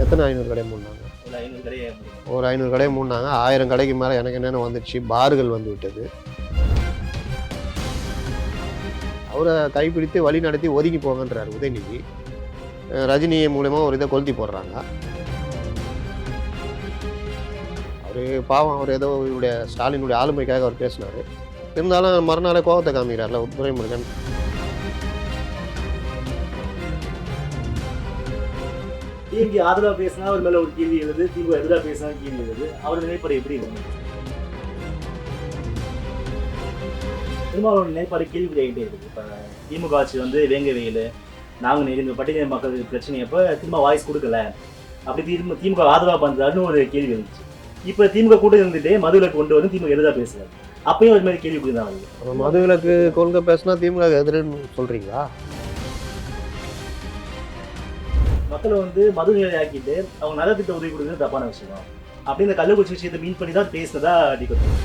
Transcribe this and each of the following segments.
எத்தனை 500 கடை மூடினாங்க? ஒரு 500 கடையை மூடினாங்க. 1000 கடைக்கு மேலே எனக்கு என்னென்ன வந்துடுச்சு, பார்கள் வந்து விட்டது. அவரை கைப்பிடித்து வழி நடத்தி ஒதுக்கி போங்கன்றார் உதயநிதி. ரஜினி மூலமாக ஒரு இதை கொளுத்தி போடுறாங்க. அவர் பாவம், அவர் ஏதோ இவருடைய ஸ்டாலினுடைய ஆளுமைக்காக அவர் பேசினார். இருந்தாலும் மறுநாளே கோபத்தை காமிக்கிறார்ல துரைமுருகன். டிஎம்கே ஆதரவாக பேசினா அவர் மேலே ஒரு கேள்வி எழுது, திமுக எதிராக பேசினா கேள்வி எழுது. அவர் நிலைப்பாடு எப்படி இருக்கும்? திருமாவளவன் நிலைப்பாடு கேள்விப்படியாகிட்டே இருக்குது. இப்போ திமுக ஆட்சி வந்து வேங்க வெயில், நாங்கள் இந்த பட்டியல் மக்கள் பிரச்சனையப்போ திரும்ப வாய்ஸ் கொடுக்கல, அப்படி திமுக ஆதரவாக பண்ணுறாருன்னு ஒரு கேள்வி இருந்துச்சு. இப்போ திமுக கூட இருந்துட்டு மதுவிலக்கு கொண்டு வந்து திமுக எதிராக பேசுறாரு. அப்பயும் ஒரு மாதிரி கேள்வி கொடுக்குறாங்க. மதுவிலக்கு கொள்கை பேசினா திமுக எதிர்ன்னு சொல்கிறீங்களா? மக்களை வந்து மது நிலை ஆக்கிட்டு அவங்க நலத்திட்ட உதவி கொடுக்குறது தப்பான விஷயம். அப்படி இந்த கள்ளக்குறிச்சி விஷயத்தை மீன் பண்ணி தான் பேசினதா அடிக்கணும்.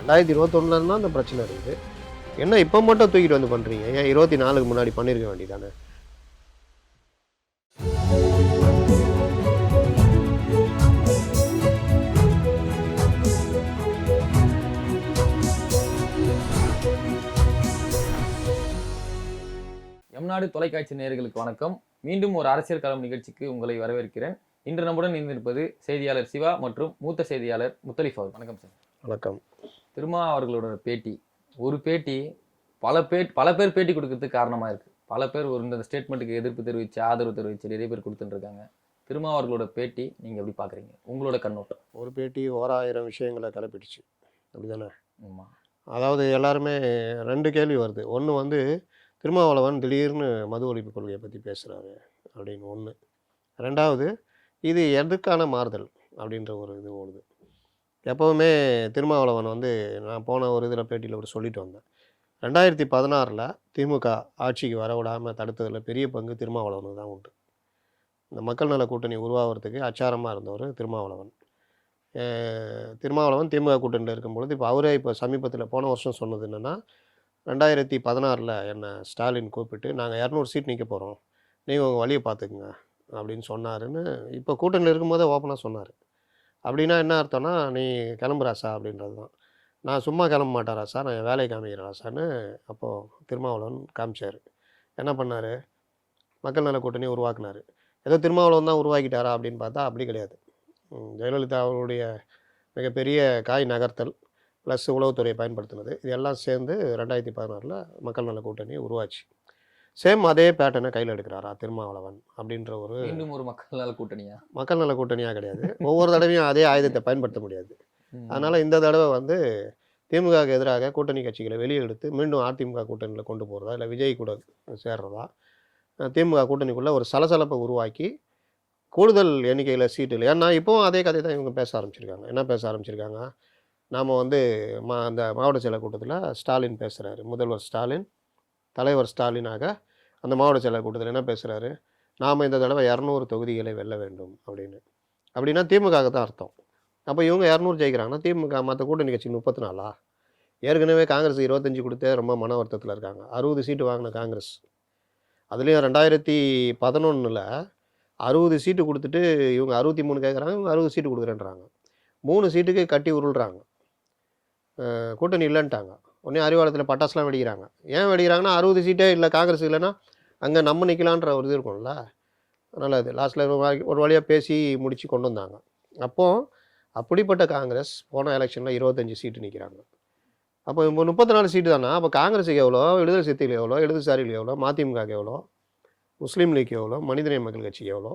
2021 தான் அந்த பிரச்சனை இருக்குது. என்ன இப்போ மட்டும் தூக்கிட்டு வந்து பண்ணுறீங்க? ஏன் 24க்கு முன்னாடி பண்ணியிருக்க வேண்டியதானே? எம்நாடு தொலைக்காட்சி நேயர்களுக்கு வணக்கம். மீண்டும் ஒரு அரசியல் களம் நிகழ்ச்சிக்கு உங்களை வரவேற்கிறேன். இன்று நம்முடன் இணைந்திருப்பது செய்தியாளர் சிவா மற்றும் மூத்த செய்தியாளர் முத்தலிஃப் அவர். வணக்கம் சார். வணக்கம். திருமா அவர்களோட பேட்டி, ஒரு பேட்டி பல பேர் பேட்டி கொடுக்கறதுக்கு காரணமாக இருக்குது. பல பேர் ஒரு இந்த ஸ்டேட்மெண்ட்டுக்கு எதிர்ப்பு தெரிவித்து ஆதரவு தெரிவித்து நிறைய பேர் கொடுத்துட்டுருக்காங்க. திருமா அவர்களோட பேட்டி நீங்கள் எப்படி பார்க்குறீங்க? உங்களோட கண்ணோட்டம். ஒரு பேட்டி 1000 விஷயங்களை கிளப்பிடுச்சு, அப்படி தானே? ஆமாம். அதாவது எல்லாருமே 2 கேள்வி வருது. ஒன்று வந்து திருமாவளவன் திடீர்னு மது ஒழிப்பு கொள்கையை பற்றி பேசுகிறாரு அப்படின்னு ஒன்று. ரெண்டாவது, இது எதுக்கான மாறுதல் அப்படின்ற ஒரு இது ஓடுது. எப்போவுமே திருமாவளவன் வந்து, நான் போன ஒரு இதில் பேட்டியில் ஒரு சொல்லிட்டு வந்தேன், 2016 திமுக ஆட்சிக்கு வரவிடாமல் தடுத்ததில் பெரிய பங்கு திருமாவளவனுக்கு தான் உண்டு. இந்த மக்கள் நல கூட்டணி உருவாகிறதுக்கு அச்சாரமாக இருந்தவர் திருமாவளவன். திருமாவளவன் திமுக கூட்டணியில் இருக்கும்பொழுது இப்போ அவரே இப்போ சமீபத்தில் போன வருஷம் சொன்னது என்னென்னா, 2016 என்னை ஸ்டாலின் கூப்பிட்டு நாங்கள் 200 சீட் நிற்க போகிறோம், நீங்கள் உங்கள் வழியை பார்த்துக்குங்க அப்படின்னு சொன்னாருன்னு இப்போ கூட்டணியில் இருக்கும்போதே ஓப்பனாக சொன்னார். அப்படின்னா என்ன அர்த்தம்னா, நீ கிளம்புறாசா அப்படின்றது தான். நான் சும்மா கிளம்ப மாட்டாராசா, நான் என் வேலையை காமிக்கிறாசான்னு அப்போது திருமாவளவன் காமிச்சார். என்ன பண்ணார்? மக்கள் நல கூட்டணி உருவாக்குனார். ஏதோ திருமாவளவன் தான் உருவாக்கிட்டாரா அப்படின்னு பார்த்தா அப்படி கிடையாது. ஜெயலலிதா அவருடைய மிகப்பெரிய காய் நகர்த்தல் ப்ளஸ் உளவுத்துறையை பயன்படுத்தினது, இது எல்லாம் சேர்ந்து 2016 மக்கள் நல கூட்டணி உருவாச்சு. சேம் அதே பேட்டர்னை கையில் எடுக்கிறாரா திருமாவளவன் அப்படின்ற ஒரு மீண்டும் ஒரு மக்கள் நல கூட்டணியா? மக்கள் நல கூட்டணியாக கிடையாது. ஒவ்வொரு தடவையும் அதே ஆயுதத்தை பயன்படுத்த முடியாது. அதனால் இந்த தடவை வந்து திமுகவுக்கு எதிராக கூட்டணி கட்சிகளை வெளியே எடுத்து மீண்டும் அதிமுக கூட்டணியில் கொண்டு போகிறதா, இல்லை விஜய் கூட சேர்றதா, திமுக கூட்டணிக்குள்ளே ஒரு சலசலப்பை உருவாக்கி கூடுதல் எண்ணிக்கையில் சீட்டு இல்லை. ஏன்னா இப்போவும் அதே கதை தான் இவங்க பேச ஆரம்பிச்சிருக்காங்க. என்ன பேச ஆரம்பிச்சிருக்காங்க? நாம் வந்து அந்த மாவட்ட செயலர் கூட்டத்தில் ஸ்டாலின் பேசுகிறாரு, முதல்வர் ஸ்டாலின் தலைவர் ஸ்டாலினாக அந்த மாவட்ட செயலர் கூட்டத்தில் என்ன பேசுகிறாரு? நாம் இந்த தடவை 200 தொகுதிகளை வெல்ல வேண்டும் அப்படின்னு. அப்படின்னா திமுக தான் அர்த்தம். அப்போ இவங்க 200 ஜெயிக்கிறாங்கன்னா திமுக மற்ற கூட்டணி கட்சி 34? ஏற்கனவே காங்கிரஸ் 25 கொடுத்தே ரொம்ப மன வருத்தத்தில் இருக்காங்க. 60 சீட்டு வாங்கின காங்கிரஸ், அதுலேயும் 2011 60 சீட்டு கொடுத்துட்டு இவங்க 63 கேட்குறாங்க, இவங்க 60 சீட்டு கொடுக்குறேன்றாங்க. 3 சீட்டுக்கு கட்டி உருள்றாங்க. கூட்டணி இல்லைன்ட்டாங்க. உடனே அறிவாலயத்தில் பட்டாசுலாம் வெடிக்கிறாங்க. ஏன் வெடிக்கிறாங்கன்னா, 60 சீட்டே இல்லை காங்கிரஸ் இல்லைன்னா அங்கே நம்ம நிற்கலான்ற ஒரு இது இருக்கும்ல. அதனால் அது லாஸ்ட்டில் ஒரு வழியாக பேசி முடித்து கொண்டு வந்தாங்க. அப்போது அப்படிப்பட்ட காங்கிரஸ் போன எலெக்ஷனில் 25 சீட்டு நிற்கிறாங்க. அப்போ இப்போ 34 சீட்டு தானே. அப்போ காங்கிரஸுக்கு எவ்வளோ, விடுதலை சிறுத்தைகள் எவ்வளோ, இடதுசாரிகள் எவ்வளோ, மதிமுகவுக்கு எவ்வளோ, முஸ்லீம் லீக் எவ்வளோ, மனிதநேய மக்கள் கட்சிக்கு எவ்வளோ,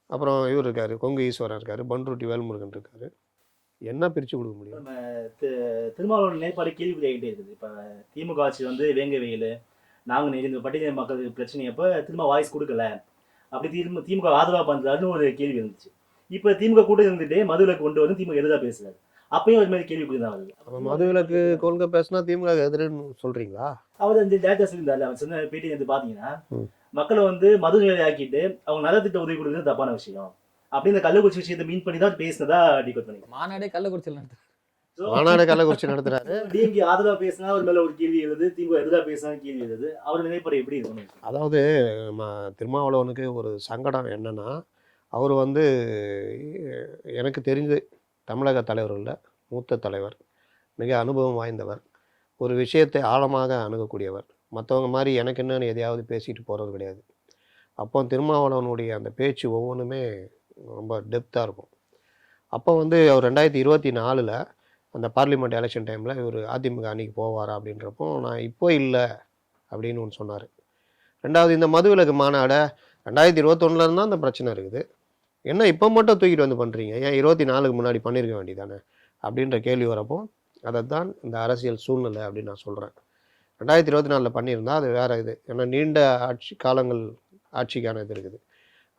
அப்புறம் இவர் இருக்கார் கொங்கு ஈஸ்வரன் இருக்கார், பன்ருட்டி வேல்முருகன் இருக்கார். என்ன பிரித்து கொடுக்க முடியும்? நம்ம திருமாவளவன் நிலைப்பாடு கேள்விப்படியாகிட்டே இருக்குது. இப்போ திமுக ஆட்சி வந்து வேங்க வெயில், நாங்கள் இந்த பட்டியல் மக்கள் பிரச்சனையப்போ திரும்ப வாய்ஸ் கொடுக்கல, அப்படி திமுக ஆதரவாக பண்ணுறாருன்னு ஒரு கேள்வி இருந்துச்சு. இப்போ திமுக கூட இருந்துட்டு மதுவிலக்கு கொண்டு வந்து திமுக எதிராக பேசுறாரு. அப்பயும் ஒரு மாதிரி கேள்வி தான் வருது. மதுவிலக்கு கொள்கை பேசினா திமுக எதிர்ன்னு சொல்கிறீங்களா? அவர் அந்த டேட்டா சொல்லியிருந்தாரு. அவர் சொன்ன பேட்டி வந்து பார்த்தீங்கன்னா, மக்களை வந்து மது நிலை ஆக்கிட்டு அவங்க நலத்திட்ட உதவி கொடுக்குறது தப்பான விஷயம். அப்படி இந்த கள்ளக்குறிச்சி விஷயத்தை மீன் பண்ணி தான் பேசினதா டிகோட் பண்ணி மாநாடே கள்ளக்குறிச்சியில் நடத்து. மாநாடு கள்ளக்குறிச்சி நடத்துறாரு. டிஎம்கே ஆதரவா பேசினா அவர் மேல ஒரு கேள்வி எழுது, திமுக எதிராக பேசினா கேள்வி எழுது. அவர் நிலைப்பாடு எப்படி இருக்கணும்? அதாவது திருமாவளவனுக்கு ஒரு சங்கடம் என்னன்னா, அவர் வந்து எனக்கு தெரிஞ்சு தமிழக தலைவர்களில் மூத்த தலைவர், மிக அனுபவம் வாய்ந்தவர், ஒரு விஷயத்தை ஆழமாக அணுகக்கூடியவர். மற்றவங்க மாதிரி எனக்கு என்னன்னு எதையாவது பேசிட்டு போகிறவர் கிடையாது. அப்போ திருமாவளவனுடைய அந்த பேச்சு ஒவ்வொன்றுமே ரொம்ப டெப்த்தாக இருக்கும். அப்போ வந்து அவர் 2024 அந்த பார்லிமெண்ட் எலெக்ஷன் டைமில் இவர் அதிமுக அன்னைக்கு போவாரா அப்படின்றப்போ, நான் இப்போ இல்லை அப்படின்னு ஒன்று சொன்னார். ரெண்டாவது, இந்த மதுவிலக்கு மாநாடை 2021 இருந்தால் அந்த பிரச்சனை இருக்குது, என்ன இப்போ மட்டும் தூக்கிட்டு வந்து பண்ணுறீங்க, ஏன் 24க்கு முன்னாடி பண்ணியிருக்க வேண்டியதானே அப்படின்ற கேள்வி வரப்போ, அதை தான் இந்த அரசியல் சூழ்நிலை அப்படின்னு நான் சொல்கிறேன். 2024 பண்ணியிருந்தால் அது வேறு இது, ஏன்னா நீண்ட காலங்கள் ஆட்சிக்கான இது இருக்குது.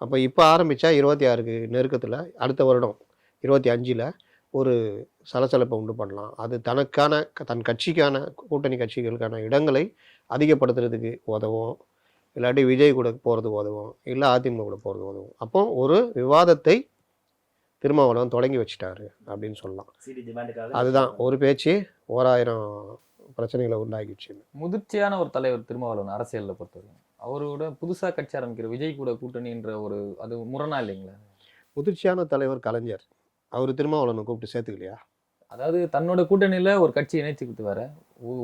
அப்போ இப்போ ஆரம்பித்தா 26க்கு நெருக்கத்தில் அடுத்த வருடம் 25ல் ஒரு சலசலப்பை உண்டு பண்ணலாம். அது தன் கட்சிக்கான கூட்டணி கட்சிகளுக்கான இடங்களை அதிகப்படுத்துறதுக்கு உதவும், இல்லாட்டி விஜய் கூட போகிறதுக்கு உதவும், இல்லை அதிமுக கூட போகிறதுக்கு உதவும். அப்போ ஒரு விவாதத்தை திருமாவளவன் தொடங்கி வச்சுட்டாரு அப்படின்னு சொல்லலாம். அதுதான் ஒரு பேச்சு 1000 பிரச்சனைகளை உண்டாக்கிடுச்சு. முதிர்ச்சியான ஒரு தலைவர் திருமாவளவன் அரசியலில் பொறுத்தவரைக்கும். அவரோட புதுசாக கட்சி ஆரம்பிக்கிற விஜய் கூட கூட்டணின்ற ஒரு அது முரணா இல்லைங்களா? முதிர்ச்சியான தலைவர் கலைஞர், அவர் திருமாவளவனை கூப்பிட்டு சேர்த்துக்கலையா? அதாவது தன்னோட கூட்டணியில் ஒரு கட்சி இணைச்சிக்கிறது வேற,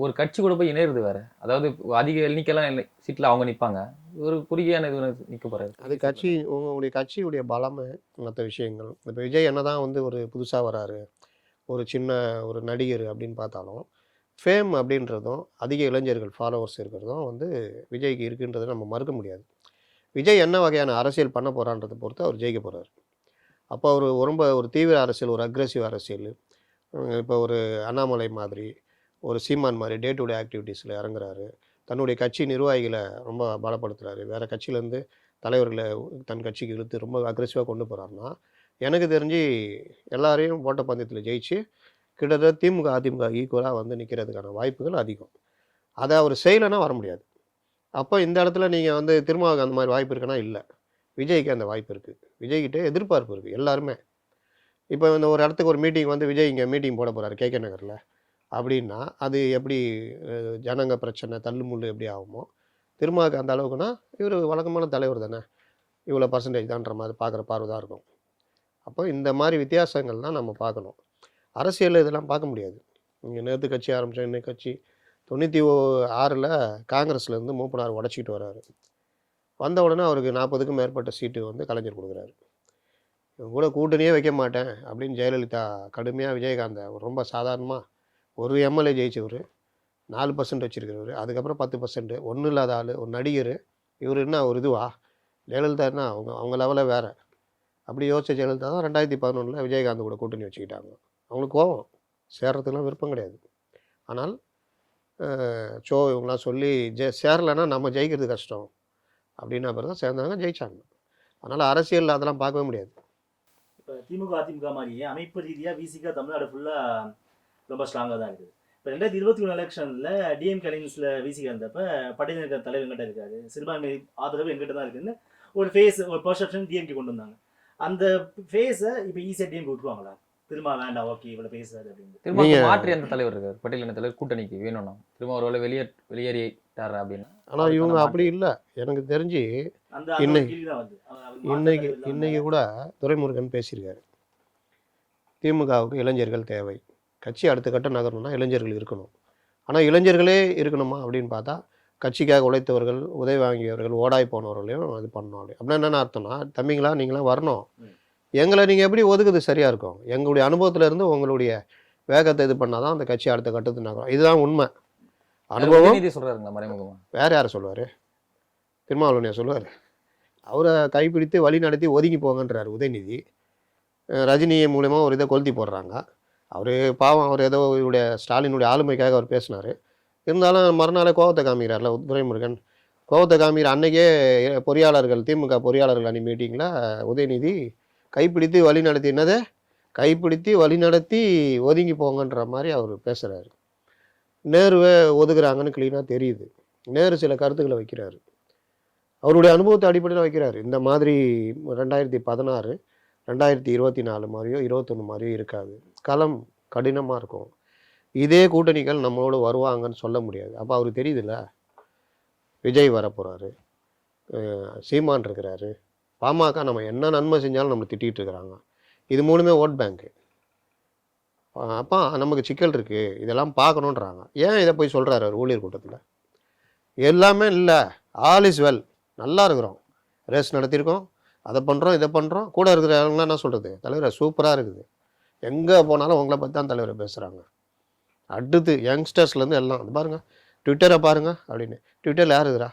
ஒரு கட்சி கூட போய் இணையிறது வேற. அதாவது அதிக எண்ணிக்கைலாம் சீட்டில் அவங்க நிற்பாங்க, ஒரு குறுகியான இது நிற்க போறாரு. அது கட்சி, உங்களுடைய கட்சியுடைய பலம், மற்ற விஷயங்கள். இப்போ விஜய் என்னதான் வந்து ஒரு புதுசாக வராரு, ஒரு சின்ன ஒரு நடிகர் அப்படின்னு பார்த்தாலும், ஃபேம் அப்படின்றதும் அதிக இளைஞர்கள் ஃபாலோவர்ஸ் இருக்கிறதும் வந்து விஜய்க்கு இருக்குன்றதை நம்ம மறுக்க முடியாது. விஜய் என்ன வகையான அரசியல் பண்ண போகிறான்றதை பொறுத்து அவர் ஜெயிக்க போகிறார். அப்போ அவர் ரொம்ப ஒரு தீவிர அரசியல், ஒரு அக்ரெசிவ் அரசியல், இப்போ ஒரு அண்ணாமலை மாதிரி, ஒரு சீமான் மாதிரி டே டு டே ஆக்டிவிட்டீஸில் இறங்குறாரு, தன்னுடைய கட்சி நிர்வாகிகளை ரொம்ப பலப்படுத்துகிறாரு, வேறு கட்சியிலேருந்து தலைவர்களை தன் கட்சிக்கு இழுத்து ரொம்ப அக்ரெசிவாக கொண்டு போகிறாருன்னா, எனக்கு தெரிஞ்சு எல்லாரையும் ஓட்டப்பந்தயத்தில் ஜெயிச்சு கிட்டத்தட்ட திமுக அதிமுக ஈக்குவலாக வந்து நிற்கிறதுக்கான வாய்ப்புகள் அதிகம். அதை அவர் செய்யலைன்னா வர முடியாது. அப்போ இந்த இடத்துல நீங்கள் வந்து திருமாவுக்கு அந்த மாதிரி வாய்ப்பு இருக்குன்னா இல்லை, விஜய்க்கு அந்த வாய்ப்பு இருக்குது. விஜய்கிட்ட எதிர்பார்ப்பு இருக்குது எல்லாருமே. இப்போ இந்த ஒரு இடத்துக்கு ஒரு மீட்டிங் வந்து விஜய் இங்கே மீட்டிங் போட போகிறாரு கேகே நகரில் அப்படின்னா, அது எப்படி ஜனங்க பிரச்சனை தள்ளுமுள்ளு எப்படி ஆகுமோ, திருமாவுக்கு அந்த அளவுக்குன்னா இவர் வழக்கமான தலைவர் தானே, இவ்வளோ பர்சன்டேஜ் தான்ற மாதிரி பார்க்குற பார்வை தான் இருக்கும். அப்போ இந்த மாதிரி வித்தியாசங்கள் தான் நம்ம பார்க்கணும். அரசியலில் இதெல்லாம் பார்க்க முடியாது. இங்கே நேற்று கட்சி ஆரம்பித்தோம், இன்னைக்கு கட்சி 96ல் காங்கிரஸ்லேருந்து மூப்பனார் உடச்சிக்கிட்டு வர்றாரு. வந்த உடனே அவருக்கு 40க்கும் மேற்பட்ட சீட்டு வந்து கலைஞர் கொடுக்குறாரு. இவங்க கூட கூட்டணியே வைக்க மாட்டேன் அப்படின்னு ஜெயலலிதா கடுமையாக விஜயகாந்தை ரொம்ப சாதாரணமாக ஒரு எம்எல்ஏ ஜெயிச்சவர், 4% வச்சுருக்கிறவர், அதுக்கப்புறம் 10%, ஒன்றும் இல்லாத ஆள், ஒரு நடிகர், இவர் என்ன ஒரு இதுவா? ஜெயலலிதா என்ன அவங்க லெவலில் வேறு. அப்படி யோசிச்ச ஜெயலலிதா தான் 2011 விஜயகாந்த் கூட கூட்டணி வச்சுக்கிட்டாங்க. அவங்களுக்கு கோவம், சேர்றதுக்கெலாம் விருப்பம் கிடையாது. ஆனால் இவங்களாம் சொல்லி சேரலைன்னா நம்ம ஜெயிக்கிறது கஷ்டம் அப்படின்னா பிறகு தான் சேர்ந்தாங்க, ஜெயிச்சாங்க. அதனால் அரசியல் அதெல்லாம் பார்க்கவே முடியாது. இப்போ திமுக அதிமுக மாதிரியே அமைப்பு ரீதியாக விசிகா தமிழ்நாடு ஃபுல்லாக ரொம்ப ஸ்ட்ராங்காக தான் இருக்குது. இப்போ 2021 எலெக்ஷனில் டிஎம்கே அலைன்ஸில் விசிகா இருந்தப்போ பட்டியல் தலைவர் எங்கிட்ட இருக்காரு, சிறுபான்மை ஆதரவு எங்கிட்ட தான் இருக்குதுன்னு ஒரு ஃபேஸ், ஒரு பர்செப்ஷன் டிஎம்கே கொண்டு வந்தாங்க. அந்த ஃபேஸை இப்போ ஈஸியாக டிஎம்கே விட்டுருவாங்களா? திரும்ப வேண்டாம், ஓகே இவ்வளோ பேசுறாரு அப்படின்னு திரும்ப மாற்றி அந்த தலைவர் இருக்கார், பட்டியலின தலைவர் கூட்டணிக்கு வேணும்னா திரும்ப ஒரு வேலை வெளியேறிட்டார் அப்படின்னா. ஆனால் இவங்க அப்படி இல்லை. எனக்கு தெரிஞ்சு இன்னைக்கு கூட துரைமுருகன் பேசியிருக்காரு, திமுகவுக்கு இளைஞர்கள் தேவை, கட்சி அடுத்த கட்டம் நகரணும்னா இளைஞர்கள் இருக்கணும். ஆனால் இளைஞர்களே இருக்கணுமா அப்படின்னு பார்த்தா, கட்சிக்காக உழைத்தவர்கள், உதவி வாங்கியவர்கள், ஓடாய் போனவர்களையும் இது பண்ணணும். அப்படின்னா என்னென்ன அர்த்தம்னா, தம்பிங்களா நீங்களாம் வரணும், எங்களை நீங்கள் எப்படி ஒதுக்குது சரியாக இருக்கும், எங்களுடைய அனுபவத்தில் இருந்து உங்களுடைய வேகத்தை இது பண்ணால் தான் அந்த கட்சி அடுத்த கட்டத்துக்கு நகரும். இதுதான் உண்மை. அனுபவம் சொல்கிறாருங்களா மறைமுகமாக? வேறு யாரை சொல்லுவார்? திருமாவளவனையா சொல்லுவார்? அவரை கைப்பிடித்து வழி நடத்தி ஒதுங்கி போங்கன்றார் உதயநிதி. ரஜினி மூலமா ஒரு இதை கொளுத்தி போடுறாங்க. அவர் பாவம், அவர் ஏதோ இவருடைய ஸ்டாலினுடைய ஆளுமைக்காக அவர் பேசினார். இருந்தாலும் மறுநாளே கோவத்தை காமிக்கிறார்ல துரைமுருகன். கோவத்தை காமிக்கிற அன்னைக்கே பொறியாளர்கள், திமுக பொறியாளர்கள் அணி மீட்டிங்கில் உதயநிதி கைப்பிடித்து வழி நடத்தி, என்னது கைப்பிடித்து வழி நடத்தி ஒதுங்கி போங்கன்ற மாதிரி அவர் பேசுகிறாரு. நேருவை ஒதுக்குறாங்கன்னு கிளீனாக தெரியுது. நேரு சில கருத்துக்களை வைக்கிறாரு, அவருடைய அனுபவத்தை அடிப்படையில் வைக்கிறாரு. இந்த மாதிரி 2016 2024 மாதிரியோ 21 மாதிரியோ இருக்காது, களம் கடினமாக இருக்கும். இதே கூட்டணிகள் நம்மளோட வருவாங்கன்னு சொல்ல முடியாது. அப்போ அவருக்கு தெரியுதுல்ல, விஜய் வரப்போகிறாரு, சீமான் இருக்கிறாரு, பாமக நம்ம என்ன நன்மை செஞ்சாலும் நம்மளை திட்டிகிட்டு இருக்கிறாங்க. இது மூணுமே ஓட் பேங்க்கு. அப்போ நமக்கு சிக்கல் இருக்குது, இதெல்லாம் பார்க்கணுன்றாங்க. ஏன் இதை போய் சொல்கிறாரு அவர் ஊழியர் கூட்டத்தில்? எல்லாமே இல்லை, ஆல் இஸ் வெல், நல்லா இருக்கிறோம், ரேஸ் நடத்தியிருக்கோம், அதை பண்ணுறோம் இதை பண்ணுறோம். கூட இருக்கிறவங்களாம் என்ன சொல்கிறது, தலைவரை சூப்பராக இருக்குது, எங்கே போனாலும் உங்களை பற்றி தான் தலைவரை பேசுகிறாங்க. அடுத்து யங்ஸ்டர்ஸ்லேருந்து எல்லாம் அது பாருங்கள், ட்விட்டரை பாருங்கள் அப்படின்னு. ட்விட்டரில் யார் இருக்கிறா?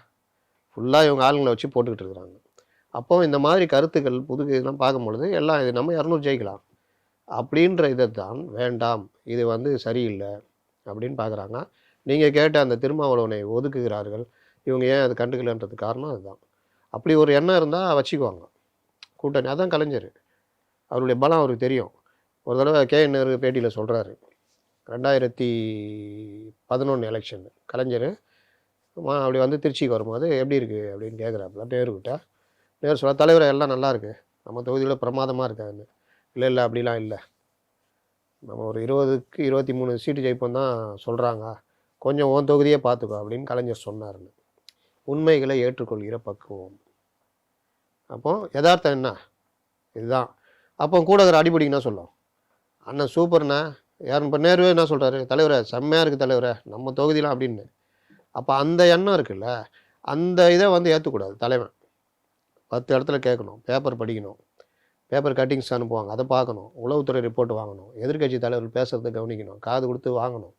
ஃபுல்லாக இவங்க ஆளுங்களை வச்சு போட்டுக்கிட்டு இருக்கிறாங்க. அப்போ இந்த மாதிரி கருத்துக்கள் புது இதெல்லாம் பார்க்கும்பொழுது எல்லாம் இது நம்ம 200 ஜெயிக்கலாம் அப்படின்ற இதை தான் வேண்டாம், இது வந்து சரியில்லை அப்படின்னு பார்க்குறாங்க. நீங்கள் கேட்ட அந்த திருமாவளவனை ஒதுக்குகிறார்கள், இவங்க ஏன் அது கண்டுக்கலன்றது காரணம் அதுதான். அப்படி ஒரு எண்ணம் இருந்தால் வச்சுக்குவாங்க கூட்டணி. அதான் கலைஞர், அவருடைய பலம் அவருக்கு தெரியும். ஒரு தடவை KN பேட்டியில் சொல்கிறாரு, 2011 எலெக்ஷன் கலைஞர் அப்படி வந்து திருச்சிக்கு வரும்போது எப்படி இருக்குது அப்படின்னு கேட்குறாப்புல நேருக்கிட்ட. நேரு சொல்ல, தலைவரை எல்லாம் நல்லா இருக்குது, நம்ம தொகுதியில் பிரமாதமாக இருக்காதுன்னு. இல்லை அப்படிலாம் இல்லை, நம்ம ஒரு 20க்கு 23 சீட்டு ஜெயிப்போம் தான் சொல்கிறாங்க, கொஞ்சம் உன் தொகுதியே பார்த்துக்கோ அப்படின்னு கலைஞர் சொன்னார்னு. உண்மைகளை ஏற்றுக்கொள்கிற பக்குவம். அப்போ யதார்த்தம் என்ன இதுதான். அப்போ கூட இருக்கிற அடிப்படிங்கன்னா சொல்லும், அண்ணன் சூப்பர்ண்ணா யாரும். இப்போ நேருவே என்ன சொல்கிறாரு, தலைவரை செம்மையாக இருக்குது தலைவரை நம்ம தொகுதிலாம் அப்படின்னு. அப்போ அந்த எண்ணம் இருக்குல்ல, அந்த இதை வந்து ஏற்றக்கூடாது. தலைவன் 10 இடத்துல கேட்கணும், பேப்பர் படிக்கணும், பேப்பர் கட்டிங்ஸ் அனுப்புவாங்க அதை பார்க்கணும், உளவுத்துறை ரிப்போர்ட் வாங்கணும், எதிர்க்கட்சி தலைவர்கள் பேசுகிறத கவனிக்கணும், காது கொடுத்து வாங்கணும்,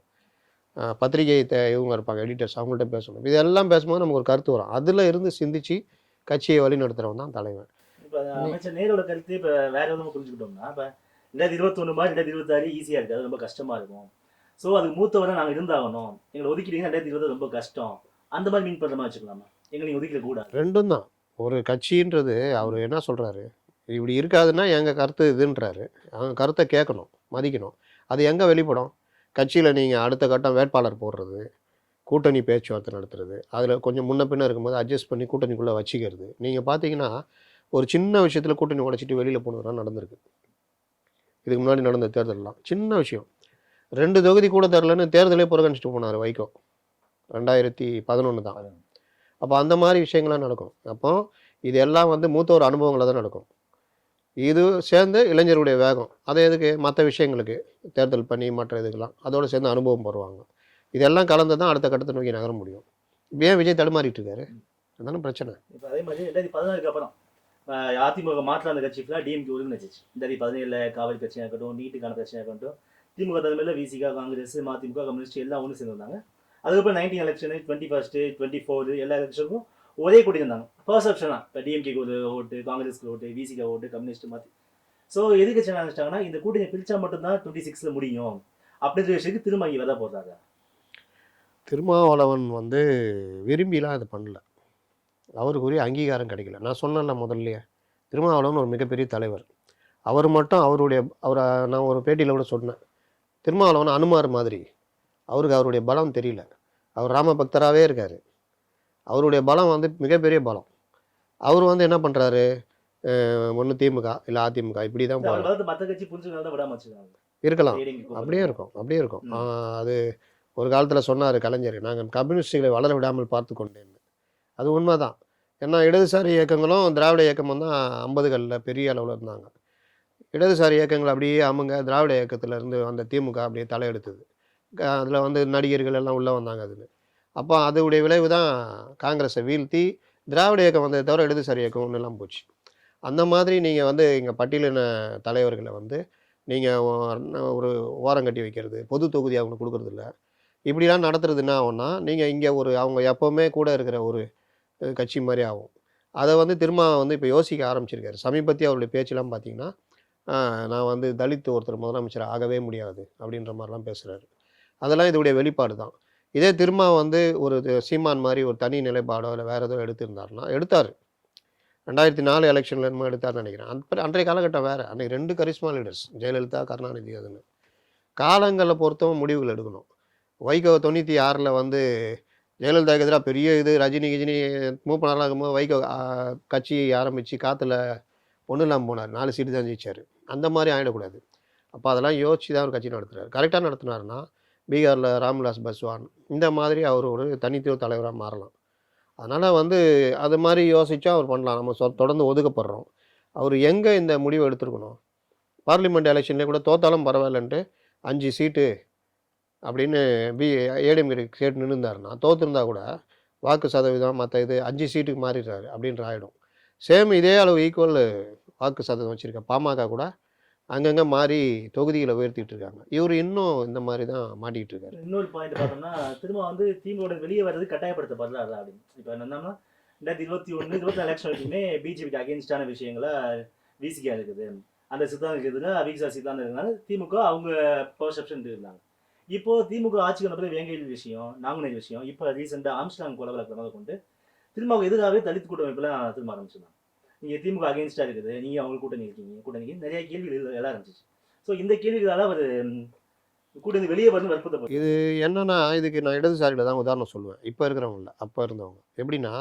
பத்திரிகை இவங்க இருப்பாங்க எடிட்டர்ஸ், அவங்கள்ட்ட பேசணும். இதெல்லாம் பேசும்போது நமக்கு ஒரு கருத்து வரும், அதில் இருந்து சிந்திச்சு கட்சியை வழி நடத்துகிறவன் தான் தலைவன். இப்போ அமைச்சர் நேரோட கருத்து இப்போ வேற எதுவும் புரிஞ்சுக்கிட்டோம்னா, இப்போ 2021 மாதிரி 2026 ஈஸியாக இருக்குது, அது ரொம்ப கஷ்டமாக இருக்கும். ஸோ அதுக்கு மூத்தவரை நாங்கள் இருந்தாகணும், எங்களை ஒதுக்கிட்டீங்கன்னா 2020 ரொம்ப கஷ்டம், அந்த மாதிரி மீன் பண்ணுற மாதிரி வச்சுக்கலாமா? எங்களை நீங்கள் ஒதுக்கிட கூடாது. ரெண்டும் தான். ஒரு கட்சின்றது அவர் என்ன சொல்கிறாரு, இப்படி இருக்காதுன்னா எங்கள் கருத்து இதுன்றாரு. அவங்க கருத்தை கேட்கணும், மதிக்கணும். அது எங்கே வெளிப்படும்? கட்சியில் நீங்கள் அடுத்த கட்டம் வேட்பாளர் போடுறது, கூட்டணி பேச்சுவார்த்தை நடத்துறது, அதில் கொஞ்சம் முன்ன பின்ன இருக்கும்போது அட்ஜஸ்ட் பண்ணி கூட்டணிக்குள்ளே வச்சுக்கிறது. நீங்கள் பார்த்தீங்கன்னா ஒரு சின்ன விஷயத்தில் கூட்டணி உடைச்சிட்டு வெளியில் போனதுலாம் நடந்திருக்கு. இதுக்கு முன்னாடி நடந்த தேர்தலெலாம் சின்ன விஷயம், 2 தொகுதி கூட தரலன்னு தேர்தலே புறக்கணிச்சிட்டு போனார் வைகோ. 2011 தான். அப்போ அந்த மாதிரி விஷயங்கள்லாம் நடக்கும். அப்போ இது எல்லாம் வந்து மூத்தோர் அனுபவங்களை தான் நடக்கும். இது சேர்ந்து இளைஞருடைய வேகம், அதை எதுக்கு மற்ற விஷயங்களுக்கு தேர்தல் பண்ணி மற்ற இதுக்கெல்லாம் அதோடு சேர்ந்து அனுபவம் போடுவாங்க. இதெல்லாம் கலந்து தான் அடுத்த கட்டத்தை நோக்கி நகர முடியும். ஏன் விஜய் தடுமாறிட்டு இருக்காரு? அதுதானே பிரச்சனை. இப்போ அதே மாதிரி 2016க்கு அப்புறம் அதிமுக மாற்ற அந்த கட்சி ஃபுல்லாக டிஎம்கே ஒருங்கிணைச்சிச்சு. 2017 காவிரி பிரச்சனையாக இருக்கட்டும், நீட்டுக்கான பிரச்சனையாக இருக்கட்டும், திமுக தலைமையில் விசிகா, காங்கிரஸ், மதிமுக, கம்யூனிஸ்ட் எல்லாம் ஒன்று சேர்ந்துருந்தாங்க. அதுக்கப்புறம் 19 எலெக்ஷனு, 21, 24 எல்லா எலெக்ஷனுக்கும் ஒரே கூட்டி இருந்தாங்க. பர்செப்ஷனாக இப்போ டிஎம்கேக்கு ஒரு ஓட்டு, காங்கிரஸ்க்கு ஓட்டு, விசிகா ஓட்டு, கம்யூனிஸ்ட் மாற்றி. ஸோ எதுக்கு என்ன நினச்சிட்டாங்கன்னா, இந்த கூட்டணி பிரிச்சா மட்டும்தான் 26ல் முடியும் அப்படின்ற விஷயத்துக்கு திரும்ப இங்கே விதை போடுறாங்க. திருமாவளவன் வந்து விரும்பிலாம் இது பண்ணல, அவருக்குரிய அங்கீகாரம் கிடைக்கல. நான் சொன்னேன்ல முதல்லையே, திருமாவளவன் ஒரு மிகப்பெரிய தலைவர். அவர் மட்டும் அவரை நான் ஒரு பேட்டியில் கூட சொன்னேன், திருமாவளவன் அனுமார் மாதிரி, அவருக்கு அவருடைய பலம் தெரியல. அவர் ராம பக்தராகவே இருக்கார், அவருடைய பலம் வந்து மிகப்பெரிய பலம். அவர் வந்து என்ன பண்ணுறாரு, ஒன்று திமுக இல்லை அதிமுக இப்படி தான் போகிறார். மற்ற கட்சி புரிஞ்சுக்கலாம் விடாம வச்சுருக்காங்க. இருக்கலாம், அப்படியே இருக்கும். அது ஒரு காலத்தில் சொன்னார் கலைஞர், நாங்கள் கம்யூனிஸ்டுகளை வளர விடாமல் பார்த்து கொண்டேன். அது உண்மை தான். ஏன்னா இடதுசாரி இயக்கங்களும் திராவிட இயக்கமும் தான் 50களில் பெரிய அளவில் இருந்தாங்க. இடதுசாரி இயக்கங்கள் அப்படியே திராவிட இயக்கத்திலேருந்து அந்த திமுக அப்படியே தலையெடுத்தது. அதில் வந்து நடிகர்கள் எல்லாம் உள்ளே வந்தாங்க அதில். அப்போ அதோடைய விளைவு தான் காங்கிரஸை வீழ்த்தி திராவிட இயக்கம் வந்ததை தவிர இடதுசாரி இயக்கம் ஒன்றுலாம் போச்சு. அந்த மாதிரி நீங்கள் வந்து இங்கே பட்டியலின தலைவர்களை வந்து நீங்கள் ஒரு ஓரம் கட்டி வைக்கிறது, பொது தொகுதி அவங்களுக்கு கொடுக்குறதில்ல, இப்படிலாம் நடத்துறது என்ன ஆகும்னா, நீங்கள் இங்கே அவங்க எப்போவுமே கூட இருக்கிற ஒரு கட்சி மாதிரி ஆகும். அதை வந்து திரும்ப வந்து இப்போ யோசிக்க ஆரம்பிச்சிருக்காரு. சமீபத்திய அவருடைய பேச்செல்லாம் பார்த்தீங்கன்னா, நான் வந்து தலித் ஒருத்தர் முதலமைச்சர் ஆகவே முடியாது அப்படின்ற மாதிரிலாம் பேசுகிறாரு. அதெல்லாம் இதோடைய வெளிப்பாடு தான். இதே திரும்ப வந்து ஒரு சீமான் மாதிரி ஒரு தனி நிலைப்பாடோ இல்லை வேறு ஏதோ எடுத்திருந்தாருன்னா எடுத்தார். 2004 எலெக்ஷனில் என்னமோ எடுத்தார்னு நினைக்கிறேன். அன்றைய காலகட்டம் வேறு. அன்றைக்கி 2 கரிஸ்மா லீடர்ஸ், ஜெயலலிதா, கருணாநிதி. அதுன்னு காலங்களில் பொறுத்தவரை முடிவுகள் எடுக்கணும். வைகோ 96ல் வந்து ஜெயலலிதாவுக்கு எதிராக பெரிய இது ரஜினி மூப்பனாரெலாம் இருக்கும்போது வைகோ கட்சி ஆரம்பித்து காற்றுல ஒன்றும் இல்லாமல் போனார், 4 சீட்டு தான் ஜெயிச்சார். அந்த மாதிரி ஆகிடக்கூடாது. அப்போ அதெல்லாம் யோசிச்சு தான் அவர் கட்சி நடத்துறாரு. கரெக்டாக நடத்துனாருன்னா பீகாரில் ராம்விலாஸ் பாஸ்வான் இந்த மாதிரி அவர் ஒரு தனித்துவ தலைவராக மாறலாம். அதனால் வந்து அது மாதிரி யோசிச்சா அவர் பண்ணலாம். நம்ம தொடர்ந்து ஒதுக்கப்படுறோம். அவர் எங்கே இந்த முடிவு எடுத்திருக்கணும்? பார்லிமெண்ட் எலெக்ஷன்லேயே கூட தோத்தாலும் பரவாயில்லன்ட்டு 5 சீட்டு அப்படின்னு ஏடிஎம்கே கேட்டு நின்றுந்தாருன்னா, தோற்றுருந்தா கூட வாக்கு சதவீதம் மற்ற இது 5 சீட்டுக்கு மாறிடுறாரு அப்படின்ற ஆகிடும். சேம் இதே அளவு ஈக்குவல் வாக்கு சதவீதம் வச்சுருக்க பாமக கூட அங்கங்கே மாறி தொகுதிகளை உயர்த்திட்டு இருக்காங்க. இவர் இன்னும் இந்த மாதிரி தான் மாட்டிக்கிட்டு இருக்காரு. இன்னொரு பாயிண்ட் பார்த்தோம்னா திரும்ப வந்து திமுக வெளியே வர்றது கட்டாயப்படுத்தப்படுறாரு அப்படின்னு. இப்போ என்னன்னா 2021, 24 எலெக்ஷன் வரைக்குமே பிஜேபிக்கு அகேன்ஸ்டான விஷயங்களை விசிகா இருக்குது. அந்த சித்தாந்தம் இருக்குதுன்னா அவிக்ஸா சித்தாந்தம் இருக்கிறதுனால திமுக அவங்க பர்செப்ஷன் இருந்தாங்க. இப்போ திமுக ஆட்சிக்கு வந்த வேங்கையில் விஷயம், நாங்குநேரி விஷயம், இப்போ ரீசெண்டாக ஆம்ஸ்டாங் கொலை வழக்கு முதல் கொண்டு திரும்ப எதிராகவே தலித் கூட்டமைப்புலாம் திரும்ப ஆரம்பிச்சிருந்தாங்க. நீங்கள் திமுக அகேன்ஸ்டாக இருக்குது, நீங்கள் அவங்க கூட்டணி நிறைய கேள்விகள் எல்லாம் ஆரம்பிச்சிச்சு. ஸோ இந்த கேள்விகளால் அவர் கூட்டணி வெளியே வந்து வற்புறுத்தப்படும். இது என்னன்னா, இதுக்கு நான் இடதுசாரியில் தான் உதாரணம் சொல்லுவேன். இப்போ இருக்கிறவங்கள அப்போ இருந்தவங்க எப்படின்னா,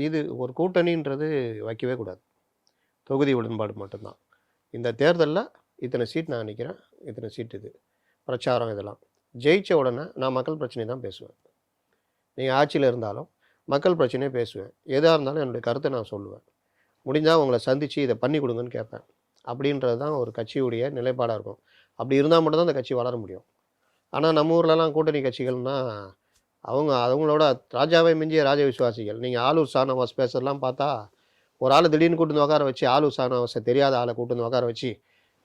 இது ஒரு கூட்டணின்றது வைக்கவே கூடாது. தொகுதி உடன்பாடு மட்டும்தான். இந்த தேர்தலில் இத்தனை சீட் நான் நிற்கிறேன், இத்தனை சீட் இது பிரச்சாரம் இதெல்லாம் ஜெயித்த உடனே நான் மக்கள் பிரச்சனை தான் பேசுவேன். நீங்கள் ஆட்சியில் இருந்தாலும் மக்கள் பிரச்சனையே பேசுவேன். எதாக இருந்தாலும் என்னுடைய கருத்தை நான் சொல்லுவேன். முடிஞ்சால் உங்களை சந்தித்து இதை பண்ணி கொடுங்கன்னு கேட்பேன். அப்படின்றது தான் ஒரு கட்சியுடைய நிலைப்பாடாக இருக்கும். அப்படி இருந்தால் மட்டும்தான் அந்த கட்சி வளர முடியும். ஆனால் நம்ம ஊர்லலாம் கூட்டணி கட்சிகள்னால் அவங்களோட ராஜாவை மிஞ்சிய ராஜ விசுவாசிகள். நீங்கள் ஆலூர் ஷானவாஸ் பேசுறதெல்லாம் பார்த்தா ஒரு ஆள் திடீர்னு கூட்டு வந்து உட்கார வச்சு, ஆலூர் ஷானவாஸை தெரியாத ஆளை கூட்டு வந்து உட்கார வச்சு,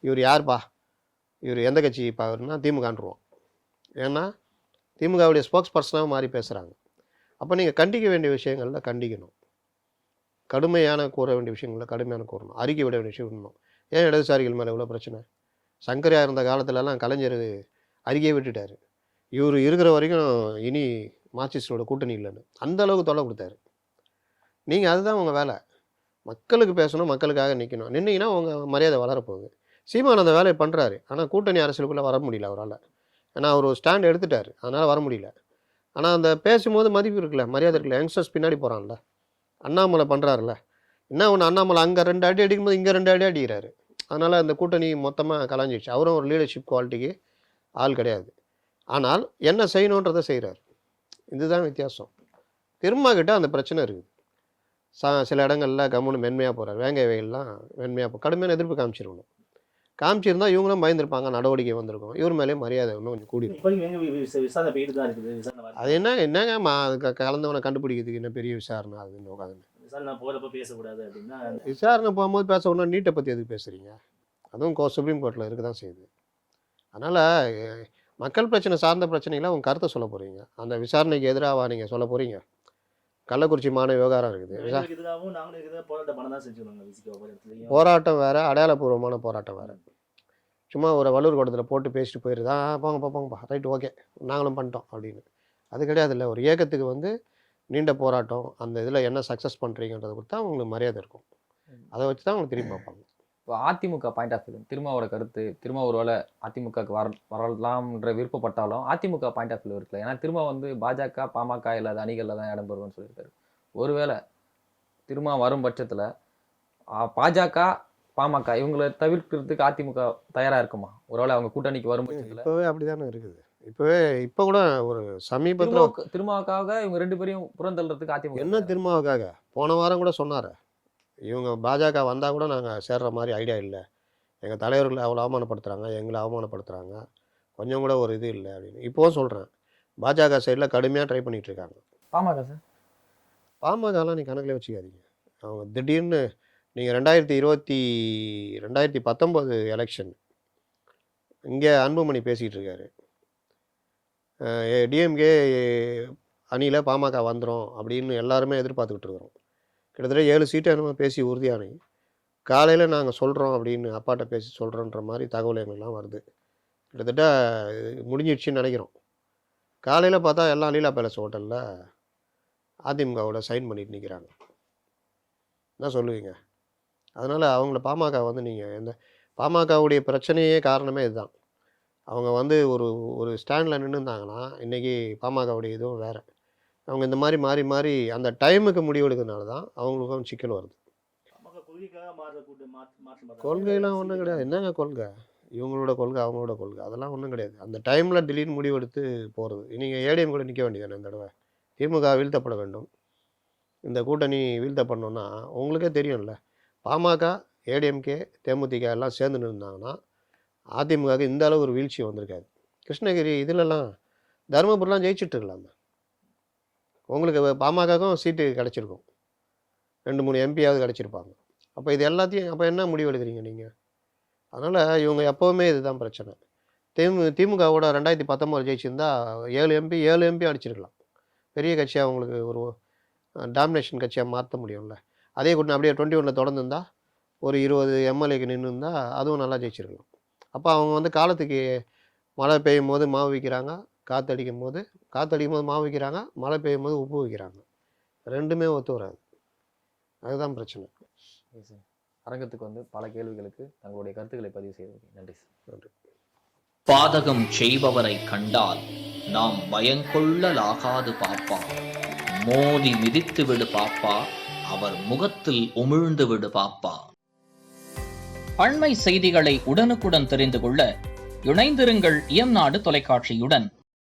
இவர் யார்ப்பா, இவர் எந்த கட்சி பாருன்னா திமுகன்றுவோம். ஏன்னா திமுகவுடைய ஸ்போக்ஸ் பர்சனாக மாறி பேசுகிறாங்க. அப்போ நீங்கள் கண்டிக்க வேண்டிய விஷயங்களில் கண்டிக்கணும். கடுமையான கூற வேண்டிய விஷயங்களில் கடுமையான கூறணும். அறிக்கை விட வேண்டிய விஷயம் விடணும். ஏன் இடதுசாரிகள் மேலே இவ்வளோ பிரச்சனை? சங்கரையா இருந்த காலத்துலலாம் கலைஞர் அறிக்கையை விட்டுட்டார். இவர் இருக்கிற வரைக்கும் இனி மார்க்சிஸ்டோட கூட்டணி இல்லைன்னு அந்த அளவுக்கு தொல்லை கொடுத்தாரு. நீங்கள் அதுதான் உங்கள் வேலை. மக்களுக்கு பேசணும், மக்களுக்காக நிற்கணும். நின்னீங்கன்னா உங்கள் மரியாதை வளரப்போகுது. சீமான் அந்த வேலையை பண்ணுறாரு. ஆனால் கூட்டணி அரசியலுக்குள்ளே வர முடியல அவரால். ஏன்னா அவர் ஒரு ஸ்டாண்ட் எடுத்துட்டார், அதனால் வர முடியல. ஆனால் அந்த பேசும்போது மதிப்பு இருக்குல்ல, மரியாதை இருக்குல்ல. யங்ஸ்டர்ஸ் பின்னாடி போகிறான்ல. அண்ணாமலை பண்ணுறாருல. என்ன ஒன்று, அண்ணாமலை அங்கே 2 அடி அடிக்கும்போது இங்கே 2 அடி அடிக்கிறாரு. அதனால் அந்த கூட்டணி மொத்தமாக கலாஞ்சிடுச்சு. அவரும் ஒரு லீடர்ஷிப் குவாலிட்டிக்கு ஆள் கிடையாது. ஆனால் என்ன செய்யணுன்றதை செய்கிறார். இதுதான் வித்தியாசம். திரும்பக்கிட்ட அந்த பிரச்சனை இருக்குது. சில இடங்களில் கம்முன்னு மென்மையாக போகிறார். வேங்கை வயல்லாம் மென்மையாக கடுமையான எதிர்ப்பு காமிச்சிருக்கணும். காமிச்சிருந்தா இவங்களும் பயந்துருப்பாங்க, நடவடிக்கை வந்திருக்கும். இவர் மேலே மரியாதை இன்னும் கொஞ்சம் கூடி. அது என்னங்க கலந்தவனை கண்டுபிடிக்கிறதுக்கு என்ன பெரிய விசாரணை? அது உட்காந்து விசாரணை போகும்போது பேச ஒன்றா நீட்டை பற்றி எதுக்கு பேசுகிறீங்க? அதுவும் சுப்ரீம் கோர்ட்டில் இருக்க தான் செய்யுது. அதனால் மக்கள் பிரச்சனை சார்ந்த பிரச்சனைகளை உங்கள் கருத்தை சொல்ல போகிறீங்க. அந்த விசாரணைக்கு எதிராக நீங்கள் சொல்ல போகிறீங்க. கள்ளக்குறிச்சி மாணவ விவகாரம் இருக்குது. போராட்டம் வேறு, அடையாளப்பூர்வமான போராட்டம் வேறு. சும்மா ஒரு வள்ளூர் கூடத்தில் போட்டு பேசிட்டு போயிடுதா, போங்கப்பா ரைட் ஓகே நாங்களும் பண்ணிட்டோம் அப்படின்னு. அது கிடையாது. இல்லை, ஒரு இயக்கத்துக்கு நீண்ட போராட்டம், அந்த இதில் என்ன சக்ஸஸ் பண்ணுறீங்கன்றதை கொடுத்தா அவங்களுக்கு மரியாதை இருக்கும். அதை வச்சு தான் அவங்க திரும்பி பார்ப்பாங்க. இப்போ அதிமுக பாயிண்ட் ஆஃப் வியூ, திருமாவோட கருத்து, திரும்ப ஒரு வேளை அதிமுகவுக்கு வரலாம்ன்ற விருப்பப்பட்டாலும் அதிமுக பாயிண்ட் ஆஃப் வியூ இருக்குல்ல. ஏன்னா திரும்ப பாஜக பாமக இல்லாத அணிகளில் தான் இடம் பெறுவோம்னு சொல்லியிருக்காரு. ஒருவேளை திரும்ப வரும் பட்சத்தில் பாஜக பாமக இவங்களை தவிர்க்கிறதுக்கு அதிமுக தயாராக இருக்குமா? ஒருவேளை அவங்க கூட்டணிக்கு வரும் பட்சத்தில்? இப்போவே அப்படி தானே இருக்குது. இப்போ கூட ஒரு சமீபத்தில் திருமாவுக்காக இவங்க 2 பேரையும் புறந்தள்ளுறதுக்கு அதிமுக என்ன திருமாவுக்காக போன வாரம் கூட சொன்னார். இவங்க பாஜக வந்தால் கூட நாங்கள் சேர்ற மாதிரி ஐடியா இல்லை, எங்கள் தலைவர்களை அவ்வளோ அவமானப்படுத்துகிறாங்க, எங்களை அவமானப்படுத்துகிறாங்க, கொஞ்சம் கூட ஒரு இது இல்லை அப்படின்னு இப்போவும் சொல்கிறேன். பாஜக சைடில் கடுமையாக ட்ரை பண்ணிகிட்டு இருக்காங்க. பாமக சார், பாமகலாம் நீங்கள் கணக்கில் வச்சுக்காதீங்க. அவங்க திடீர்னு நீங்கள் 2019 எலெக்ஷன் இங்கே அன்புமணி பேசிகிட்டு இருக்காரு, டிஎம்கே அணியில் பாமக வந்துடும் அப்படின்னு எல்லாருமே எதிர்பார்த்துக்கிட்டு இருக்கிறோம். கிட்டத்தட்ட 7 சீட்டு என்னமோ பேசி உறுதியானி காலையில் நாங்கள் சொல்கிறோம் அப்படின்னு அப்பாட்ட பேசி சொல்கிறோன்ற மாதிரி தகவல் எங்கள்லாம் வருது. கிட்டத்தட்ட முடிஞ்சிடுச்சின்னு நினைக்கிறோம். காலையில் பார்த்தா எல்லாம் லீலா பேலஸ் ஹோட்டலில் அதிமுகவோட சைன் பண்ணிட்டு நிற்கிறாங்க. என்ன சொல்லுவீங்க? அதனால் அவங்கள பாமக நீங்கள் எந்த பாமகவுடைய பிரச்சனையே காரணமே இதுதான். அவங்க ஒரு ஸ்டாண்டில் நின்றுருந்தாங்கன்னா இன்றைக்கி பாமகவுடைய இதுவும் வேறு. அவங்க இந்த மாதிரி மாறி மாறி அந்த டைமுக்கு முடிவெடுக்கிறதுனால தான் அவங்களுக்கும் சிக்கல் வருது. கொள்கைக்காக மாற்ற மாற்றம் பண்றாங்க. கொள்கைலாம் ஒன்றும் கிடையாது. என்னங்க கொள்கை? இவங்களோட கொள்கை, அவங்களோட கொள்கை. அதெல்லாம் ஒன்றும் கிடையாது. அந்த டைமில் திடீர்னு முடிவெடுத்து போகிறது. நீங்கள் ஏடிஎம் கூட நிற்க வேண்டியதானே இந்த தடவை. திமுக வீழ்த்தப்பட வேண்டும். இந்த கூட்டணி வீழ்த்தப்படணும்னா உங்களுக்கே தெரியும்ல. பாமக, ஏடிஎம்கே, தேமுதிக எல்லாம் சேர்ந்து இருந்தாங்கன்னா அதிமுகவுக்கு இந்த அளவு ஒரு வீழ்ச்சி வந்திருக்காது. கிருஷ்ணகிரி இதிலெல்லாம் தருமபுரிலாம் ஜெயிச்சுட்டு இருக்கலாமே. உங்களுக்கு பாமகவுக்கும் சீட்டு கிடச்சிருக்கும். 2-3 எம்பியாவது கிடச்சிருப்பாங்க. அப்போ இது எல்லாத்தையும் அப்போ என்ன முடிவு எடுக்கிறீங்க நீங்கள்? அதனால் இவங்க எப்போவுமே இதுதான் பிரச்சனை. திமுகவோட 2019 ஜெயிச்சிருந்தா 7 எம்பி அடிச்சிருக்கலாம். பெரிய கட்சியாக அவங்களுக்கு ஒரு டாமினேஷன் கட்சியாக மாற்ற முடியும்ல. அதே கூட்டணி அப்படியே 21 தொடர்ந்துருந்தா ஒரு 20 எம்எல்ஏக்கு நின்று இருந்தால் அதுவும் நல்லா ஜெயிச்சிருக்கலாம். அப்போ அவங்க வந்து காலத்துக்கு மழை பெய்யும் போது மாவு விற்கிறாங்க, காற்றடிக்கும் போது மாவு விற்கிறாங்க, மழை பெய்யும் போது உப்பு விற்கிறாங்க. ரெண்டுமே ஒத்து வராது. அதுதான் பிரச்சனை. Okay sir. அரங்கத்துக்கு வந்து பல கேள்விகளுக்கு தங்களுடைய கருத்துக்களை பதிவு செய்வதற்கு நன்றி சார். நன்றி. பாதகம் செய்பவரை கண்டால் நாம் பயங்கொள்ளலாகாது பாப்பா. மோதி மிதித்து விடு பாப்பா, அவர் முகத்தில் உமிழ்ந்து விடு பாப்பா. அண்மை செய்திகளை உடனுக்குடன் தெரிந்து கொள்ள இணைந்திருங்கள் இயம்நாடு தொலைக்காட்சியுடன்.